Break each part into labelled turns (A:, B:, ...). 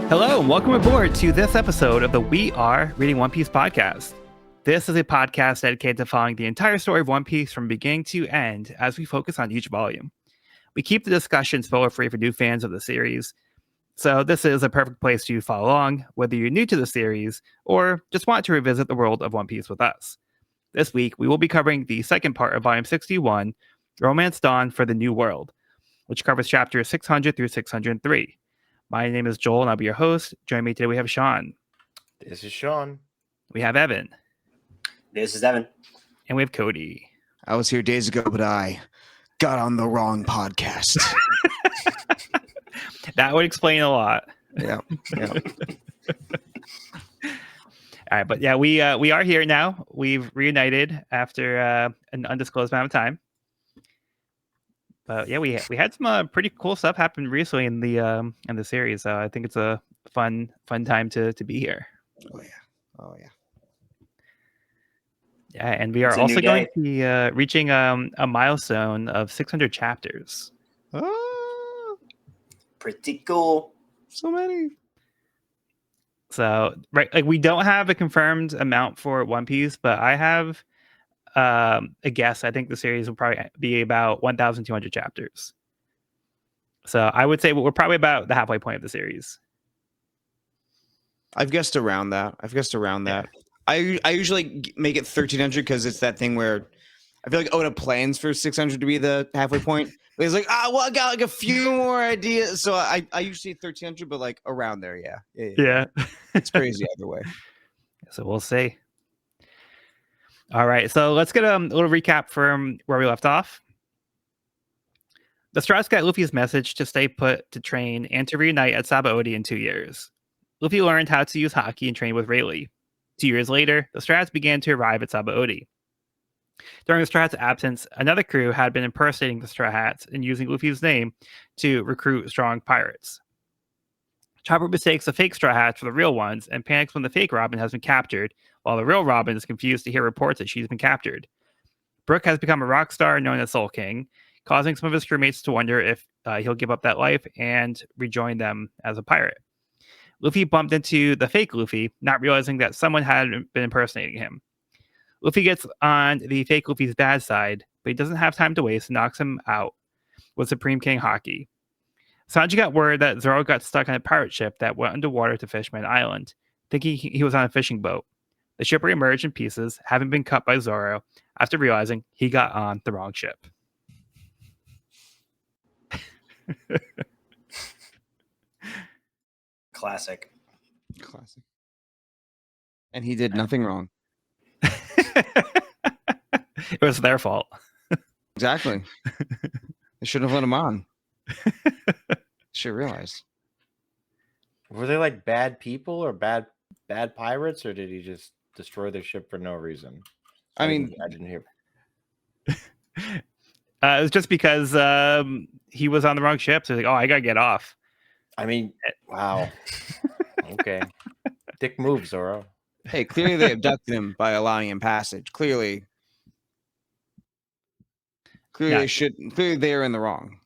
A: Hello, and welcome aboard to this episode of the We Are Reading One Piece podcast. This is a podcast dedicated to following the entire story of One Piece from beginning to end as we focus on each volume. We keep the discussion spoiler-free for new fans of the series, so this is a perfect place to follow along, whether you're new to the series or just want to revisit the world of One Piece with us. This week, we will be covering the second part of Volume 61, Romance Dawn for the New World, which covers chapters 600 through 603. My name is Joel, and I'll be your host. Joining me today, we have Sean.
B: This is Sean.
A: We have Evan.
C: This is Evan.
A: And we have Cody.
D: I was here days ago, but I got on the wrong podcast.
A: That would explain a lot.
D: Yeah.
A: All right, but yeah, we are here now. We've reunited after an undisclosed amount of time. But yeah, we had some pretty cool stuff happen recently in the series. So I think it's a fun time to be here.
D: Oh yeah.
A: Yeah, and we are also going to be reaching a milestone of 600 chapters.
D: Oh,
C: Pretty cool.
D: so many.
A: So right, like we don't have a confirmed amount for One Piece, but I have a guess. I think the series will probably be about 1,200 chapters. So I would say we're probably about the halfway point of the series.
D: I've guessed around that. I usually make it 1,300 because it's that thing where I feel like Oda plans for 600 to be the halfway point. But he's like, I got like a few more ideas. So I usually say 1,300, but like around there, yeah. It's crazy either way.
A: So we'll see. All right, so let's get a little recap from where we left off. The Strats got Luffy's message to stay put, to train, and to reunite at Sabaody in 2 years. Luffy learned how to use Haki and train with Rayleigh. 2 years later, the Strats began to arrive at Sabaody. During the Strats' absence, another crew had been impersonating the Straw Hats and using Luffy's name to recruit strong pirates. Chopper mistakes the fake Straw Hats for the real ones and panics when the fake Robin has been captured, while the real Robin is confused to hear reports that she's been captured. Brook has become a rock star known as Soul King, causing some of his crewmates to wonder if he'll give up that life and rejoin them as a pirate. Luffy bumped into the fake Luffy, not realizing that someone had been impersonating him. Luffy gets on the fake Luffy's bad side, but he doesn't have time to waste and knocks him out with Supreme King Haki. Sanji got word that Zoro got stuck on a pirate ship that went underwater to Fishman Island, thinking he was on a fishing boat. The ship reemerged in pieces, having been cut by Zoro, after realizing he got on the wrong ship.
C: Classic.
D: And he did nothing wrong.
A: It was their fault.
D: Exactly. They shouldn't have let him on. Should realize.
B: Were they like bad people or bad pirates, or did he just destroy their ship for no reason?
D: I mean,
B: I didn't hear.
A: It was just because he was on the wrong ship. So he's like, oh, I gotta get off.
B: I mean, wow. Okay. Dick move, Zoro.
D: Hey, clearly they abducted him by allowing him passage. Clearly
A: Yeah.
D: Clearly they are in the wrong.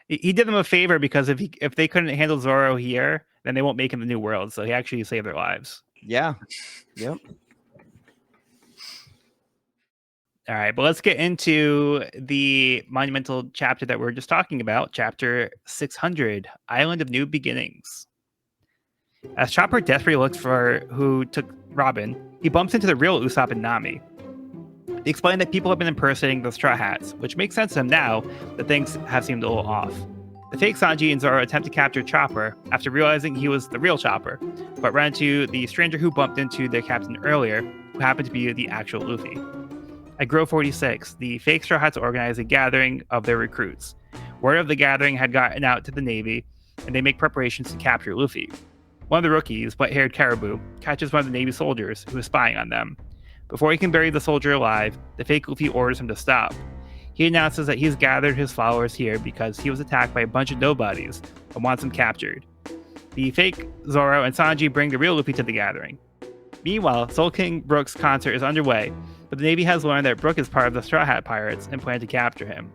A: He did them a favor because if they couldn't handle Zoro here, then they won't make him the New World. So he actually saved their lives.
D: Yeah. Yep.
A: All right, but let's get into the monumental chapter that we were just talking about, chapter 600, Island of New Beginnings. As Chopper desperately looks for who took Robin, he bumps into the real Usopp and Nami. They explain that people have been impersonating the Straw Hats, which makes sense to them now that things have seemed a little off. The fake Sanji and Zoro attempt to capture Chopper after realizing he was the real Chopper, but run into the stranger who bumped into their captain earlier, who happened to be the actual Luffy. At Grove 46, the fake Straw Hats organize a gathering of their recruits. Word of the gathering had gotten out to the Navy, and they make preparations to capture Luffy. One of the rookies, white-haired Caribou, catches one of the Navy soldiers who is spying on them. Before he can bury the soldier alive, the fake Luffy orders him to stop. He announces that he's gathered his followers here because he was attacked by a bunch of nobodies and wants them captured. The fake Zoro and Sanji bring the real Luffy to the gathering. Meanwhile, Soul King Brook's concert is underway, but the Navy has learned that Brook is part of the Straw Hat Pirates and plan to capture him.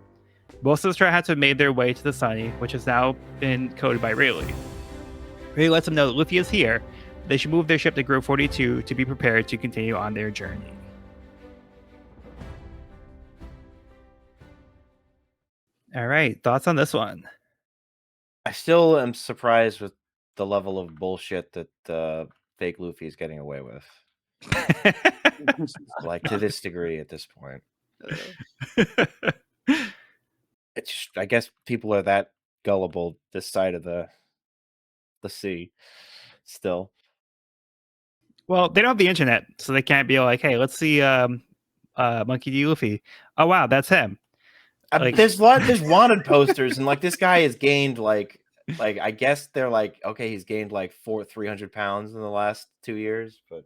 A: Most of the Straw Hats have made their way to the Sunny, which has now been coded by Rayleigh. He lets them know that Luffy is here. They should move their ship to Grove 42 to be prepared to continue on their journey. All right, thoughts on this one?
B: I still am surprised with the level of bullshit that fake Luffy is getting away with. Like to this degree at this point. It's just, I guess people are that gullible this side of the sea still.
A: Well, they don't have the internet, so they can't be like, "Hey, let's see Monkey D. Luffy. Oh wow, that's him." Like-
B: There's wanted posters, and like this guy has gained like I guess they're like, okay, he's gained like 300 pounds in the last 2 years, but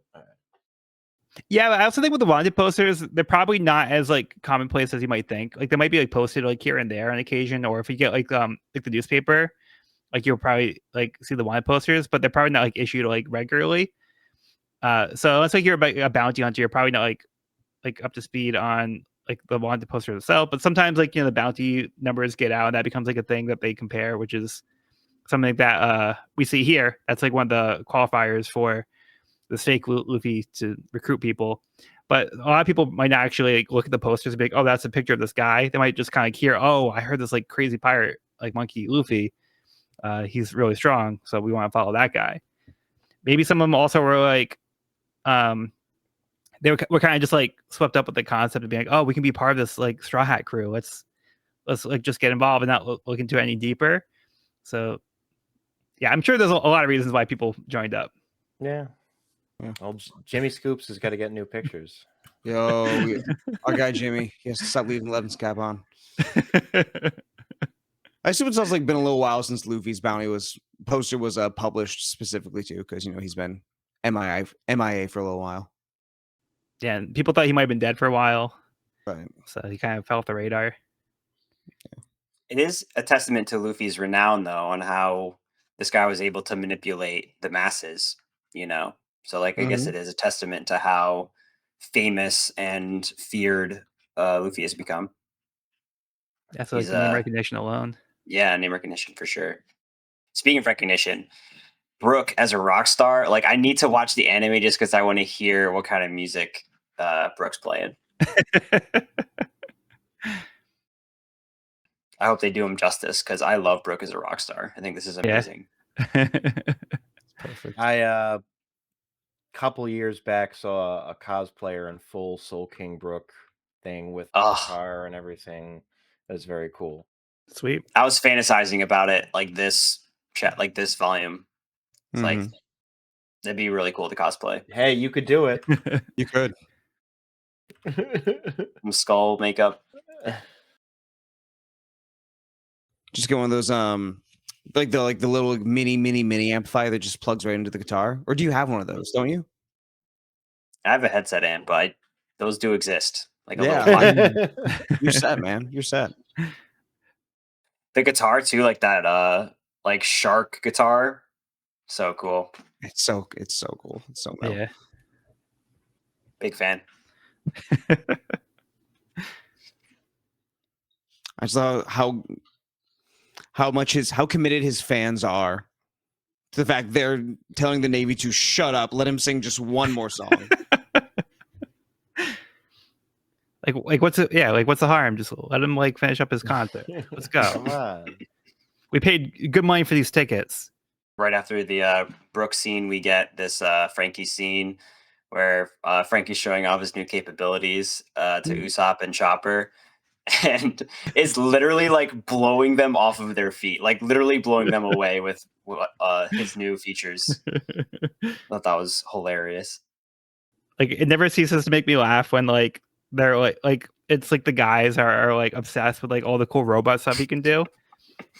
A: Yeah, but I also think with the wanted posters, they're probably not as like commonplace as you might think. Like they might be like posted like here and there on occasion, or if you get like the newspaper, like you'll probably like see the wanted posters, but they're probably not like issued like regularly. So unless like you're a bounty hunter, you're probably not like up to speed on like the wanted poster itself. But sometimes like the bounty numbers get out, and that becomes like a thing that they compare, which is something that we see here. That's like one of the qualifiers for this fake Luffy to recruit people. But a lot of people might not actually like, look at the posters and be like, oh, that's a picture of this guy. They might just kind of hear, oh, I heard this like crazy pirate like Monkey Luffy. He's really strong, so we want to follow that guy. Maybe some of them also were like, they were kind of just like swept up with the concept of being like, oh, we can be part of this like Straw Hat crew. Let's like just get involved and not look into it any deeper. So yeah, I'm sure there's a lot of reasons why people joined up.
B: yeah. Well, Jimmy Scoops has got to get new pictures.
D: Yo, our guy Jimmy, he has to stop leaving Levin's cap on. I assume it's also like been a little while since Luffy's bounty poster was published specifically too, because he's been MIA for a little while.
A: Yeah, and people thought he might have been dead for a while,
D: Right.
A: so he kind of fell off the radar.
C: It is a testament to Luffy's renown, though, on how this guy was able to manipulate the masses, So, like, I guess it is a testament to how famous and feared Luffy has become.
A: That's like name recognition alone.
C: Yeah, name recognition for sure. Speaking of recognition, Brook as a rock star, like, I need to watch the anime just because I want to hear what kind of music Brook's playing. I hope they do him justice because I love Brook as a rock star. I think this is amazing.
D: Perfect.
B: I couple years back saw a cosplayer in full Soul King Brook thing with guitar and everything. It was very cool.
A: Sweet.
C: I was fantasizing about it like this volume. It's like that'd be really cool to cosplay.
B: Hey, you could do it.
D: You could.
C: Some skull makeup.
D: Just get one of those like the little mini amplifier that just plugs right into the guitar. Or do you have one of those? Don't you?
C: I have a headset amp, but those do exist. Like a
D: Yeah.
C: little
D: You're set, man. You're set.
C: the guitar too, like that like shark guitar. So cool.
D: It's so cool. It's so metal.
A: Yeah.
C: Big fan.
D: I saw how committed his fans are to the fact they're telling the Navy to shut up, let him sing just one more song.
A: Like what's the harm? Just let him like finish up his concert. Let's go.
B: Come on.
A: We paid good money for these tickets.
C: Right after the Brook scene, we get this Frankie scene where Frankie's showing off his new capabilities to Usopp and Chopper. And it's literally like blowing them off of their feet, like literally blowing them away with his new features. I thought that was hilarious.
A: Like it never ceases to make me laugh when like they're like it's like the guys are like obsessed with like all the cool robot stuff he can do,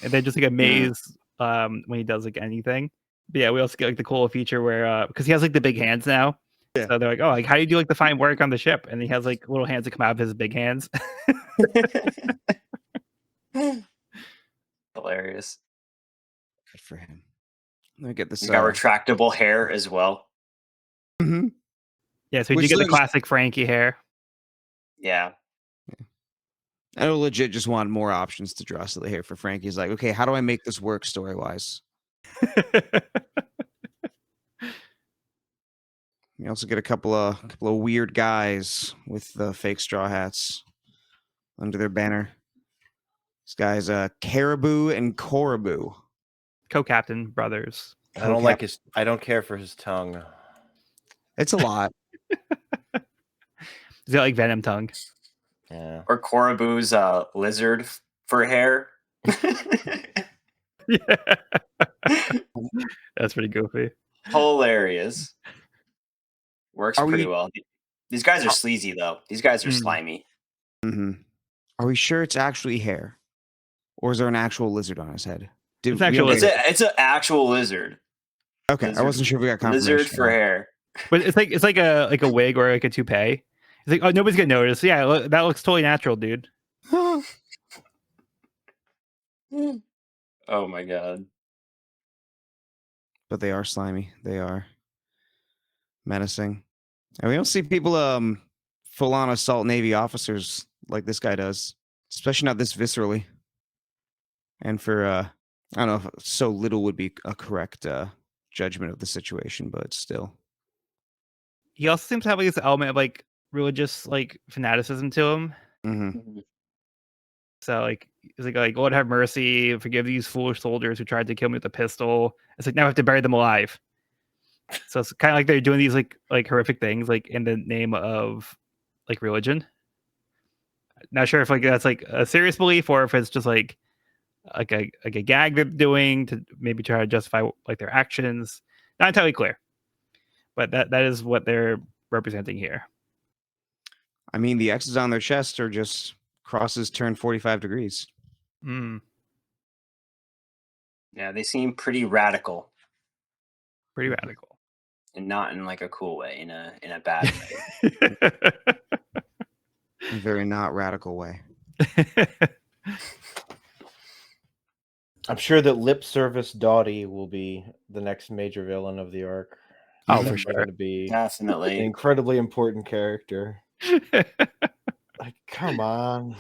A: and they're just like amazed when he does like anything. But yeah, we also get like the cool feature where because he has like the big hands now.
D: Yeah.
A: So they're like, oh, like how do you do like the fine work on the ship? And he has like little hands that come out of his big hands.
C: Hilarious.
D: Good for him. Let me get this.
C: He's got retractable hair as well.
D: Mm-hmm.
A: Yeah, so you
D: Which
A: get the
D: looks-
A: classic Frankie hair.
C: Yeah.
D: I legit just want more options to dress the hair for Frankie. He's like, okay, how do I make this work story wise? You also get a couple of weird guys with the fake straw hats under their banner. These guys, Caribou and Coraboo.
A: Co-captain brothers.
B: I don't like his. I don't care for his tongue.
D: It's a lot.
A: He's got like venom tongue.
B: Yeah.
C: Or Coraboo's lizard for hair.
A: Yeah. That's pretty goofy.
C: Hilarious. Works
D: Are
C: pretty
D: we-
C: well. These guys are sleazy though. These guys are
A: Mm.
C: slimy.
D: Mm-hmm. Are we sure it's actually hair, or is there an actual lizard on his head?
A: It's
D: we
A: actual
D: don't
A: lizard.
D: get-
C: It's an actual lizard.
D: Okay, I
C: lizard-
D: wasn't sure if we got confirmation.
C: Lizard for hair.
A: But it's like a wig or like a toupee. It's like, oh, nobody's gonna notice. Yeah, that looks totally natural, dude.
C: Oh my god.
D: But they are slimy. They are menacing, and we don't see people full on assault Navy officers like this guy does, especially not this viscerally. And for I don't know if so little would be a correct judgment of the situation, but still.
A: He also seems to have like this element of like religious like fanaticism to him.
D: Mm-hmm.
A: So like it's like Lord have mercy, forgive these foolish soldiers who tried to kill me with a pistol. It's like now I have to bury them alive. So it's kind of like they're doing these like horrific things like in the name of like religion. Not sure if like that's like a serious belief or if it's just like a gag they're doing to maybe try to justify like their actions. Not entirely clear, but that is what they're representing here.
D: I mean, the X's on their chest are just crosses turned 45 degrees.
A: Mm,
C: Yeah, they seem pretty radical.
A: pretty radical.
C: And not in like a cool way, in a bad way.
D: In a very not radical way.
B: I'm sure that lip service Dottie will be the next major villain of the arc.
A: Oh,
B: He's
A: for
B: definitely
A: sure.
B: going to be an
C: Definitely.
B: incredibly important character. Like, come on.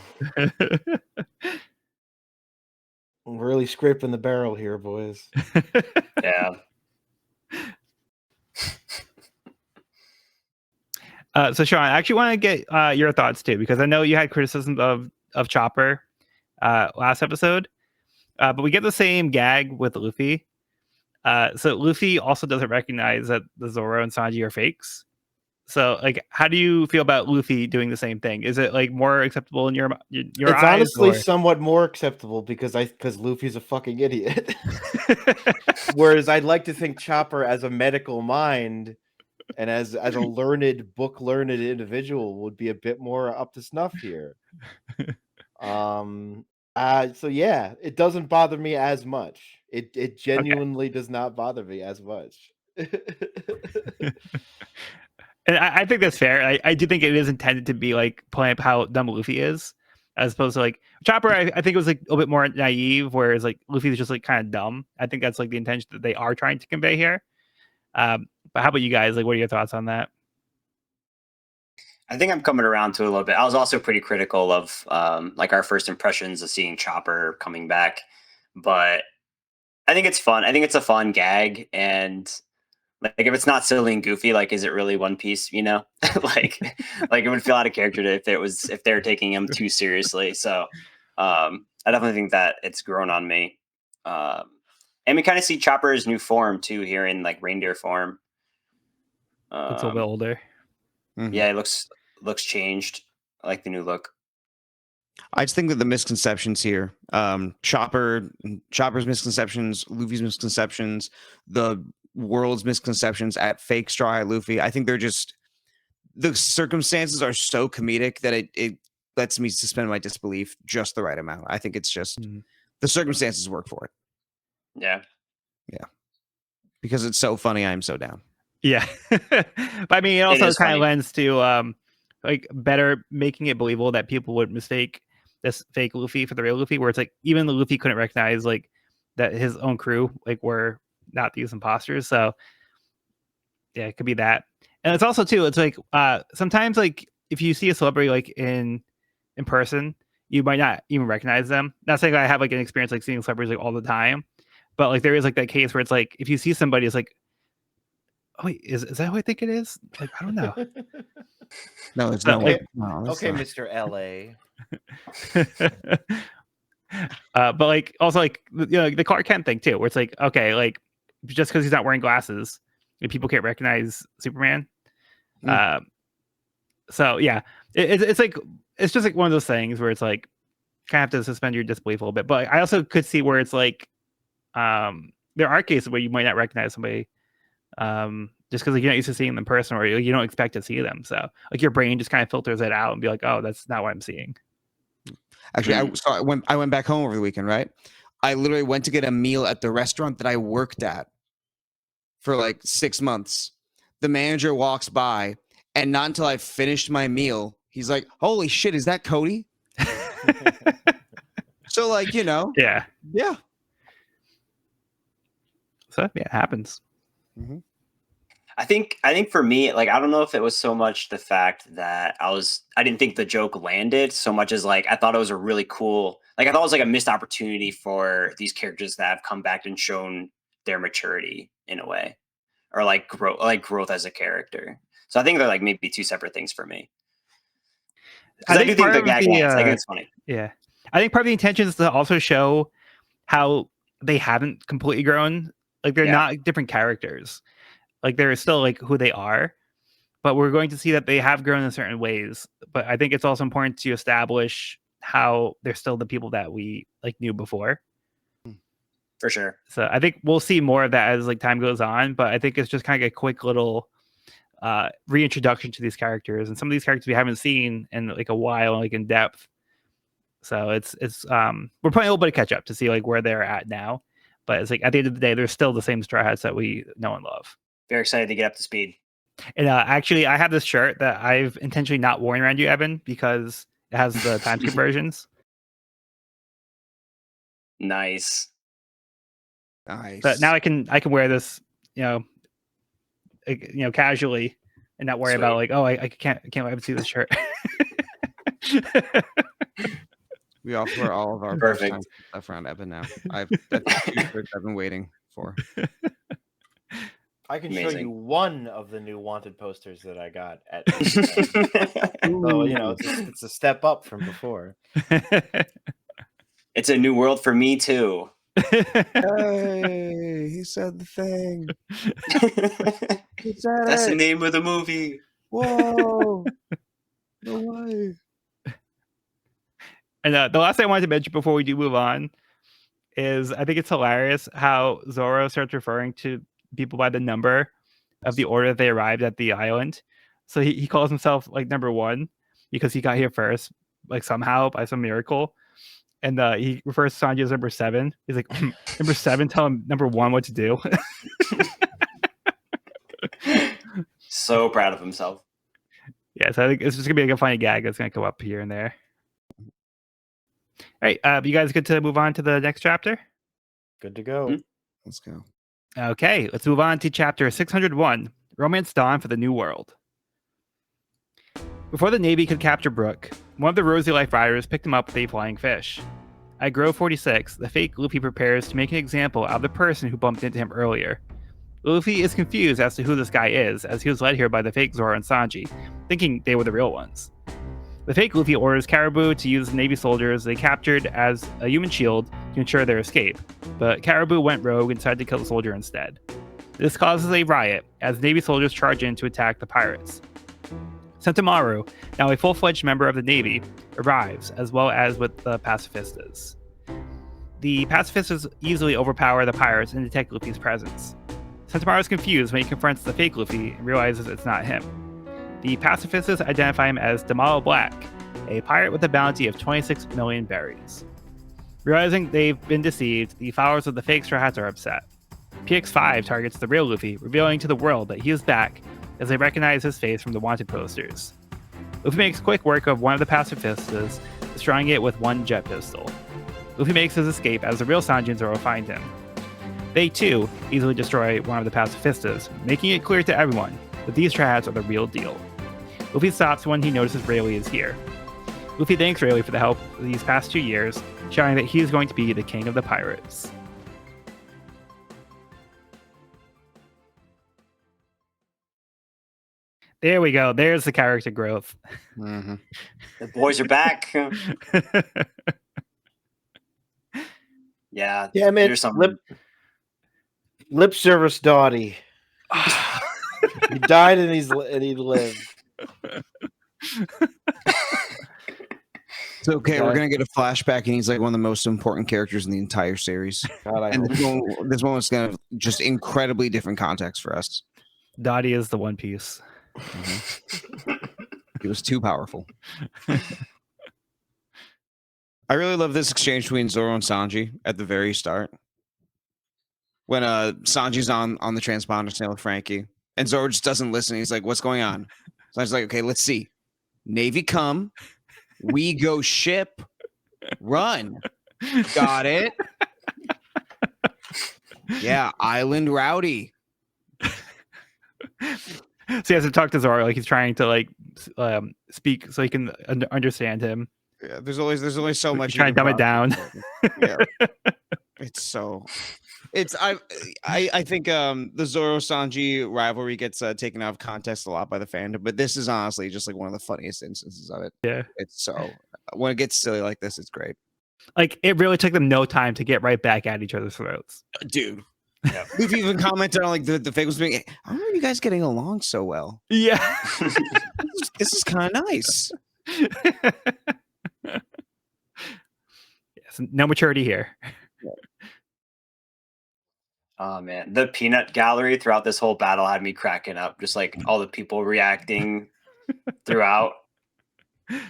B: I'm really scraping the barrel here, boys.
C: Yeah.
A: So Sean, I actually want to get your thoughts too, because I know you had criticisms of Chopper last episode, but we get the same gag with Luffy. So Luffy also doesn't recognize that the Zoro and Sanji are fakes. So like, how do you feel about Luffy doing the same thing? Is it like more acceptable in your
B: It's
A: eyes?
B: honestly
A: or-
B: somewhat more acceptable because Luffy's a fucking idiot. Whereas I'd like to think Chopper, as a medical mind and as a learned individual, would be a bit more up to snuff here. So yeah, it doesn't bother me as much. It genuinely does not bother me as much.
A: And I think that's fair. I do think it is intended to be like playing up how dumb Luffy is, as opposed to like Chopper. I think it was like a little bit more naive, whereas like Luffy is just like kind of dumb. I think that's like the intention that they are trying to convey here. But how about you guys? Like, what are your thoughts on that?
C: I think I'm coming around to it a little bit. I was also pretty critical of like our first impressions of seeing Chopper coming back, but I think it's fun. I think it's a fun gag, and like if it's not silly and goofy, like is it really One Piece? You know, like it would feel out of character if they're taking him too seriously. So I definitely think that it's grown on me, and we kind of see Chopper's new form too here in like reindeer form.
A: Looks a little bit older.
D: Mhm.
C: Yeah, it looks changed. I like the new look.
D: I just think that the misconceptions here, Chopper's misconceptions, Luffy's misconceptions, the world's misconceptions at fake Straw Hat Luffy, I think they're just, the circumstances are so comedic that it lets me suspend my disbelief just the right amount. I think it's just
A: Mhm.
D: the circumstances work for it.
C: Yeah.
D: Because it's so funny, I'm so down.
A: Yeah, but I mean, it also
C: is
A: kind
C: funny.
A: of lends to like better making it believable that people would mistake this fake Luffy for the real Luffy, where it's like even the Luffy couldn't recognize like that his own crew like were not these imposters. So yeah, it could be that. And it's also too, it's like sometimes like if you see a celebrity like in person, you might not even recognize them. Not saying I have like an experience like seeing celebrities like all the time, but like there is like that case where it's like if you see somebody, it's like Oh wait, is that who I think it is? Like, I don't know.
D: No, there's
A: But,
D: no
A: like-
D: way. No, that's
B: Okay,
D: not-
B: Mr. LA.
A: But like also like the Clark Kent thing too, where it's like, okay, like just because he's not wearing glasses, people can't recognize Superman. So yeah, it's like it's just like one of those things where it's like kind of have to suspend your disbelief a little bit. But I also could see where it's like there are cases where you might not recognize somebody just because like, you're not used to seeing them in person or you don't expect to see them. So like your brain just kind of filters it out and be like, oh, that's not what I'm seeing.
D: Actually, I went back home over the weekend, right? I literally went to get a meal at the restaurant that I worked at for like 6 months. The manager walks by, and not until I finished my meal, he's like, "Holy shit, is that Cody?" So like,
A: Yeah.
D: yeah.
A: So yeah, it happens.
C: I think for me, like I don't know if it was so much the fact that I didn't think the joke landed so much as like I thought it was a really cool, like I thought it was like a missed opportunity for these characters that have come back and shown their maturity in a way, or like growth as a character. So I think they're like maybe two separate things for me. Because I do think
A: part
C: the
A: of
C: gag lands. I think it's funny.
A: Yeah, I think part of the intention is to also show how they haven't completely grown. Like they're not different characters. Like they're still like who they are, but we're going to see that they have grown in certain ways. But I think it's also important to establish how they're still the people that we like knew before.
C: For sure.
A: So I think we'll see more of that as like time goes on. But I think it's just kind of a quick little reintroduction to these characters, and some of these characters we haven't seen in like a while, like in depth. So it's we're playing a little bit of catch up to see like where they're at now. But it's like at the end of the day, they're still the same Straw Hats that we know and love.
C: Very excited to get up to speed.
A: And actually, I have this shirt that I've intentionally not worn around you, Evan, because it has the time conversions.
C: Nice.
A: But now I can wear this, casually, and not worry about like, oh, I can't wait to see this shirt.
D: We offer all of our
C: Perfect
D: stuff around Evan now. That's I've been waiting for.
B: I can show
C: Amazing.
B: you one of the new Wanted posters that I got at. So it's a step up from before.
C: It's a new world for me too.
D: Hey, he said the thing. He said
C: That's the
D: it.
C: name of the movie.
D: Whoa. No way.
A: And the last thing I wanted to mention before we do move on is I think it's hilarious how Zoro starts referring to people by the number of the order they arrived at the island. So he calls himself like number 1 because he got here first, like somehow by some miracle. And he refers to Sanji as number 7. He's like, number 7, tell him number 1 what to do.
C: So proud of himself.
A: Yeah, so I think it's just gonna be like a funny gag that's gonna come up here and there. All right, you guys good to move on to the next chapter?
B: Good to go.
D: Let's go.
A: Okay, let's move on to chapter 601, Romance Dawn for the New World. Before the Navy could capture Brook, one of the Rosy Life Riders picked him up with a flying fish. At Grove 46, the fake Luffy prepares to make an example out of the person who bumped into him earlier. Luffy is confused as to who this guy is, as he was led here by the fake Zoro and Sanji, thinking they were the real ones. The fake Luffy orders Caribou to use the Navy soldiers they captured as a human shield to ensure their escape, but Caribou went rogue and decided to kill the soldier instead. This causes a riot as Navy soldiers charge in to attack the pirates. Sentomaru, now a full-fledged member of the Navy, arrives, as well as with the pacifistas. The pacifistas easily overpower the pirates and detect Luffy's presence. Sentomaru is confused when he confronts the fake Luffy and realizes it's not him. The pacifistas identify him as Damalo Black, a pirate with a bounty of 26 million berries. Realizing they've been deceived, the followers of the fake Straw Hats are upset. PX5 targets the real Luffy, revealing to the world that he is back, as they recognize his face from the wanted posters. Luffy makes quick work of one of the pacifistas, destroying it with one jet pistol. Luffy makes his escape as the real Sanji and Zoro find him. They, too, easily destroy one of the pacifistas, making it clear to everyone that these Straw Hats are the real deal. Luffy stops when he notices Rayleigh is here. Luffy thanks Rayleigh for the help these past 2 years, showing that he is going to be the king of the pirates. There we go. There's the character growth.
D: Mm-hmm.
C: The boys are back. Yeah.
B: Damn it!
C: There's some
B: Lip service Dottie. He died and he lived.
D: It's okay.
B: Yeah.
D: We're gonna get a flashback, and he's like one of the most important characters in the entire series.
B: God, I
D: And
B: hope.
D: this one was gonna have just incredibly different context for us.
A: Dottie is the One Piece.
D: He was too powerful. I really love this exchange between Zoro and Sanji at the very start. When Sanji's on the transponder saying with Frankie, and Zoro just doesn't listen. He's like, "What's going on?" Sanji's like, "Okay, let's see. Navy come, we go ship, run. Got it? Yeah, island rowdy."
A: So he has to talk to Zoro, like he's trying to like speak so he can understand him.
D: Yeah, there's only so much.
A: Trying to dumb it down.
D: Yeah. I think the Zoro Sanji rivalry gets taken out of context a lot by the fandom, but this is honestly just like one of the funniest instances of it.
A: Yeah.
D: It's so when it gets silly like this, it's great.
A: Like it really took them no time to get right back at each other's throats.
D: Dude.
C: Yeah.
D: We've even commented on like the fake was being, how are you guys getting along so well?
A: Yeah.
D: This is kind of nice.
A: Yes, no maturity here.
C: Oh man, the peanut gallery throughout this whole battle had me cracking up. Just like all the people reacting throughout. This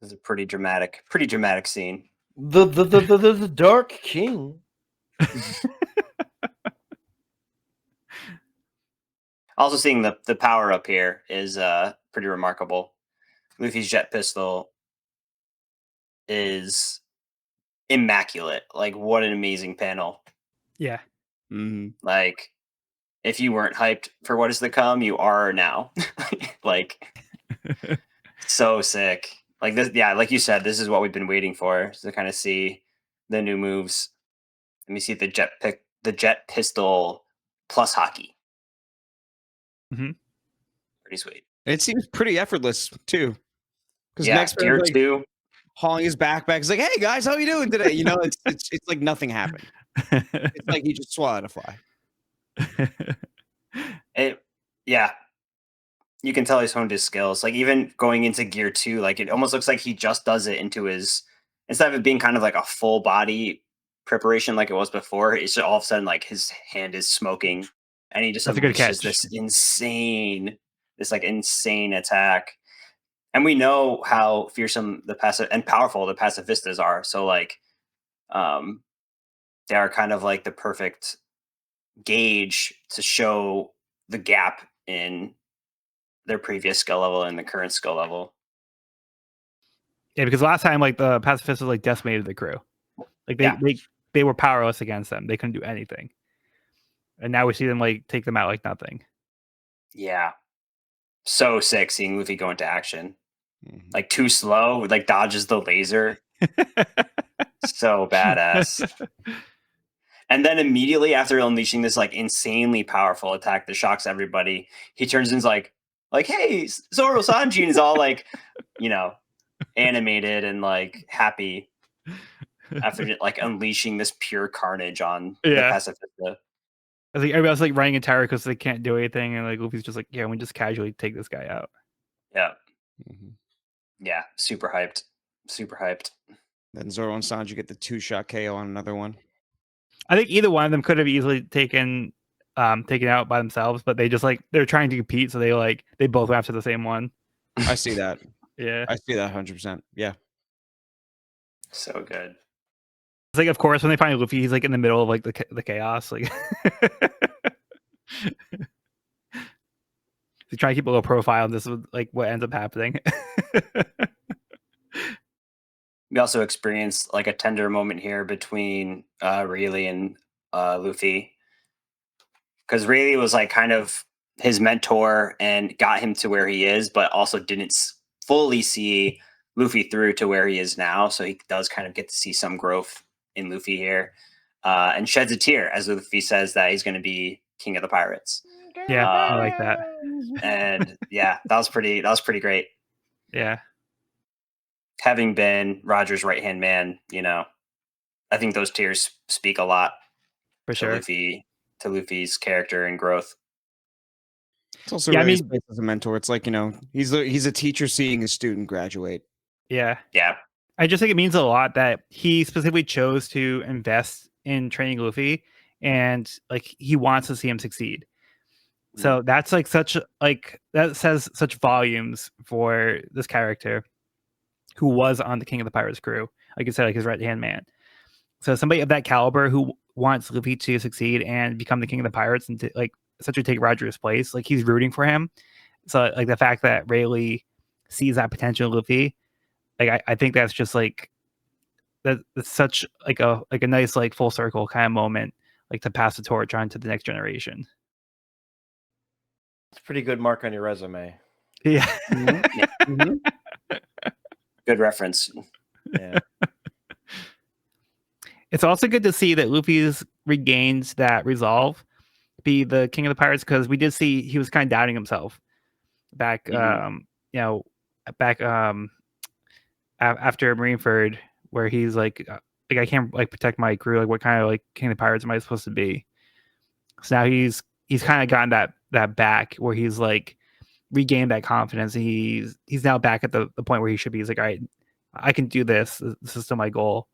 C: is a pretty dramatic scene.
B: The Dark King.
C: Also, seeing the power up here is pretty remarkable. Luffy's jet pistol is immaculate. Like, what an amazing panel.
A: Yeah.
D: Mm-hmm.
C: Like, if you weren't hyped for what is to come, you are now. Like, so sick. Like this, yeah, like you said, this is what we've been waiting for, to kind of see the new moves. Let me see the jet pistol plus hockey.
A: Mhm.
C: Pretty sweet.
D: It seems pretty effortless too. Because
C: Yeah,
D: next
C: gear
D: like,
C: 2.
D: hauling his backpack. He's like, "Hey guys, how you doing today?" You know, it's like nothing happened. It's like he just swallowed a fly.
C: Yeah, you can tell he's honed his skills. Like even going into gear 2, like it almost looks like he just does it into his, instead of it being kind of like a full body preparation like it was before. It's just all of a sudden like his hand is smoking, and he just
A: That's a good
C: unleashes
A: catch.
C: this insane attack. And we know how fearsome the passive and powerful the pacifistas are. So like, they are kind of like the perfect gauge to show the gap in their previous skill level and the current skill level.
A: Yeah, because last time like the pacifists like decimated the crew. Like they were powerless against them. They couldn't do anything. And now we see them like take them out like nothing.
C: Yeah. So sick seeing Luffy go into action.
D: Mm-hmm.
C: Like too slow, like dodges the laser. So badass. And then immediately after unleashing this like insanely powerful attack that shocks everybody, he turns and is like, hey, Zoro Sanji, and is all like, you know, animated and like happy after like unleashing this pure carnage on the pacifista.
A: I think everybody else like running in terror because they can't do anything, and like Luffy's just like, yeah, we just casually take this guy out.
C: Yeah.
D: Mm-hmm.
C: Yeah, super hyped.
D: Then Zoro and Sanji get the 2-shot KO on another one.
A: I think either one of them could have easily taken out by themselves, but they just like they're trying to compete, so they both went after the same one.
D: I see that.
A: Yeah,
D: I see that 100%. Yeah.
C: So good.
A: It's like, of course, when they find Luffy, he's like in the middle of like the chaos, like they try to keep a low profile, and this is like what ends up happening.
C: We also experienced like a tender moment here between Rayleigh and Luffy, because Rayleigh was like kind of his mentor and got him to where he is, but also didn't fully see Luffy through to where he is now. So he does kind of get to see some growth in Luffy here, and sheds a tear as Luffy says that he's going to be King of the Pirates.
A: Yeah, I like that.
C: And yeah, that was pretty great.
A: Yeah.
C: Having been Roger's right hand man, I think those tears speak a lot
A: For
C: to
A: sure.
C: Luffy's character and growth.
D: It's also
A: Yeah, I
D: really his
A: mean-
D: place as a mentor. It's like, he's a teacher seeing a student graduate.
A: Yeah.
C: Yeah.
A: I just think it means a lot that he specifically chose to invest in training Luffy, and like he wants to see him succeed. So that's like that says such volumes for this character who was on the King of the Pirates crew. Like I said, like his right hand man. So somebody of that caliber who wants Luffy to succeed and become the King of the Pirates and to, like essentially take Roger's place, like he's rooting for him. So like the fact that Rayleigh sees that potential in Luffy, like I think that's just like that's such like a nice like full circle kind of moment, like to pass the torch on to the next generation.
B: It's a pretty good mark on your resume.
A: Yeah.
C: Good reference.
B: Yeah.
A: It's also good to see that Luffy's regained that resolve, be the King of the Pirates, because we did see he was kind of doubting himself back,
C: Mhm.
A: After Marineford, where he's like I can't like protect my crew. Like, what kind of like King of the Pirates am I supposed to be? So now he's kind of gotten that back, where he's like regained that confidence. And he's now back at the point where he should be. He's like, all right, I can do this. This is still my goal.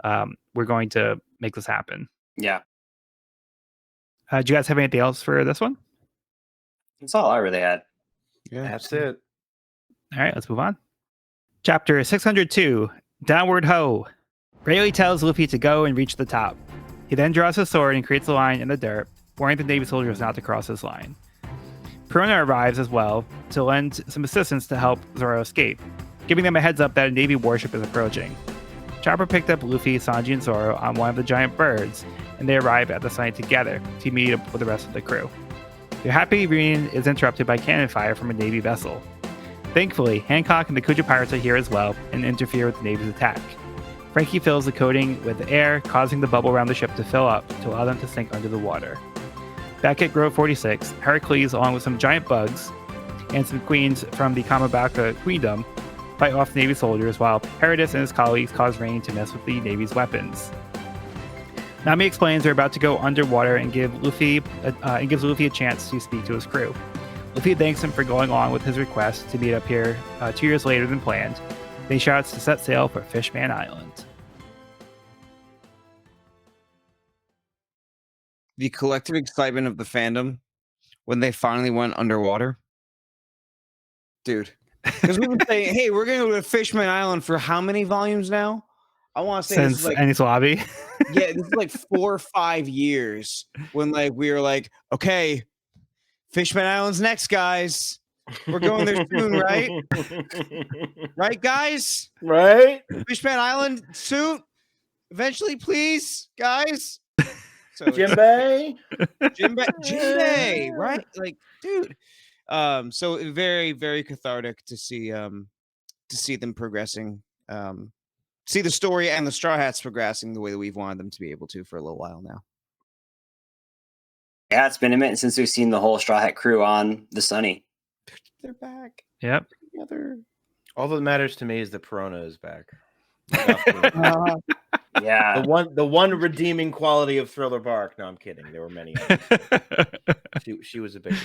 A: We're going to make this happen.
C: Yeah.
A: Do you guys have anything else for this one?
C: That's all I really had.
D: Yeah.
B: That's it.
A: All right, let's move on. Chapter 602, Downward Ho. Rayleigh tells Luffy to go and reach the top. He then draws his sword and creates a line in the dirt, warning the Navy soldiers not to cross his line. Perona arrives as well to lend some assistance to help Zoro escape, giving them a heads up that a Navy warship is approaching. Chopper picked up Luffy, Sanji, and Zoro on one of the giant birds, and they arrive at the site together to meet up with the rest of the crew. Their happy reunion is interrupted by cannon fire from a Navy vessel. Thankfully, Hancock and the Kuja pirates are here as well and interfere with the Navy's attack. Frankie fills the coating with air, causing the bubble around the ship to fill up to allow them to sink under the water. Back at Grove 46, Heracles, along with some giant bugs and some queens from the Kamabaka Queendom, fight off Navy soldiers, while Herodis and his colleagues cause Rain to mess with the Navy's weapons. Nami explains they're about to go underwater and gives Luffy a chance to speak to his crew. Luffy thanks him for going along with his request to meet up here 2 years later than planned. Then he shouts to set sail for Fishman Island.
D: The collective excitement of the fandom when they finally went underwater. Dude. Because we've been saying, hey, we're going to go to Fishman Island for how many volumes now? I want to say
A: Since
D: this is like,
A: Enies Lobby.
D: yeah, this is like 4 or 5 years when like we were like, okay, Fishman Island's next, guys. We're going there soon, right? Right, guys?
B: Right?
D: Fishman Island soon? Eventually, please, guys. So
B: Jimbei?
D: Jimbei, right? Like, dude. So very, very cathartic to see them progressing. See the story and the Straw Hats progressing the way that we've wanted them to be able to for a little while now.
C: Yeah, it's been a minute since we've seen the whole Straw Hat crew on the Sunny.
D: They're back
A: Yep.
D: together.
B: All that matters to me is that Perona is back.
C: Yeah.
B: The one redeeming quality of Thriller Bark. No, I'm kidding. There were many others. She was a big one.